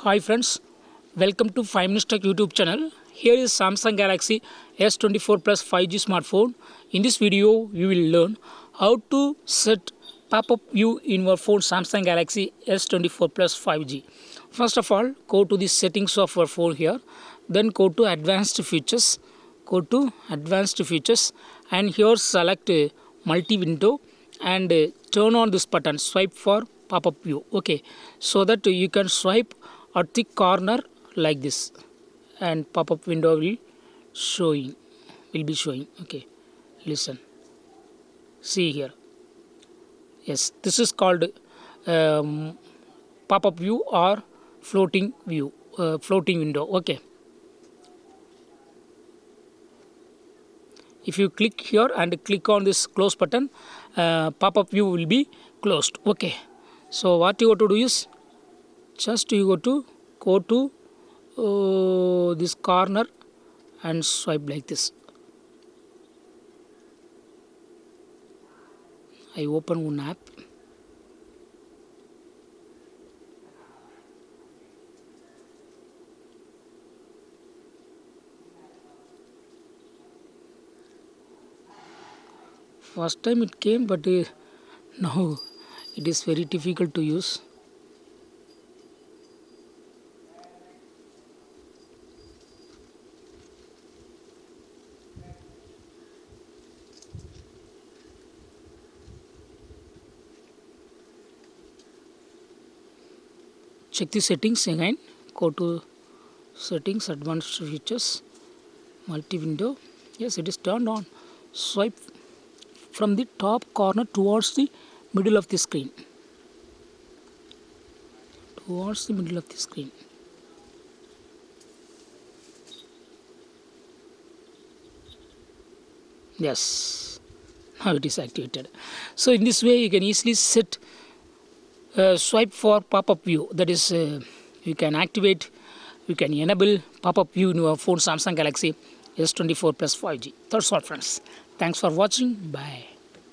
Hi friends, welcome to 5 Minutes Tech YouTube channel. Here is Samsung Galaxy S24 Plus 5G smartphone. In this video, you will learn how to set pop-up view in your phone Samsung Galaxy S24 Plus 5G. First of all, go to the settings of your phone here. Then go to advanced features. And here select multi-window and turn on this button, swipe for pop-up view. Okay, so that you can swipe at the corner like this and pop-up window will be showing. Okay, listen, see here. Yes, this is called pop-up view or floating window. Okay, if you click here and click on this close button, pop-up view will be closed. Okay, so what you have to do is just you go to this corner and swipe like this. I open one app. First time it came, but now it is very difficult to use. Check the settings again. Go to settings, advanced features, multi window. Yes, it is turned on. Swipe from the top corner towards the middle of the screen. Yes, now it is activated. So in this way you can easily set swipe for pop-up view. That is, you can enable pop-up view in your phone Samsung Galaxy S24 Plus 5G. That's all friends. Thanks for watching. Bye.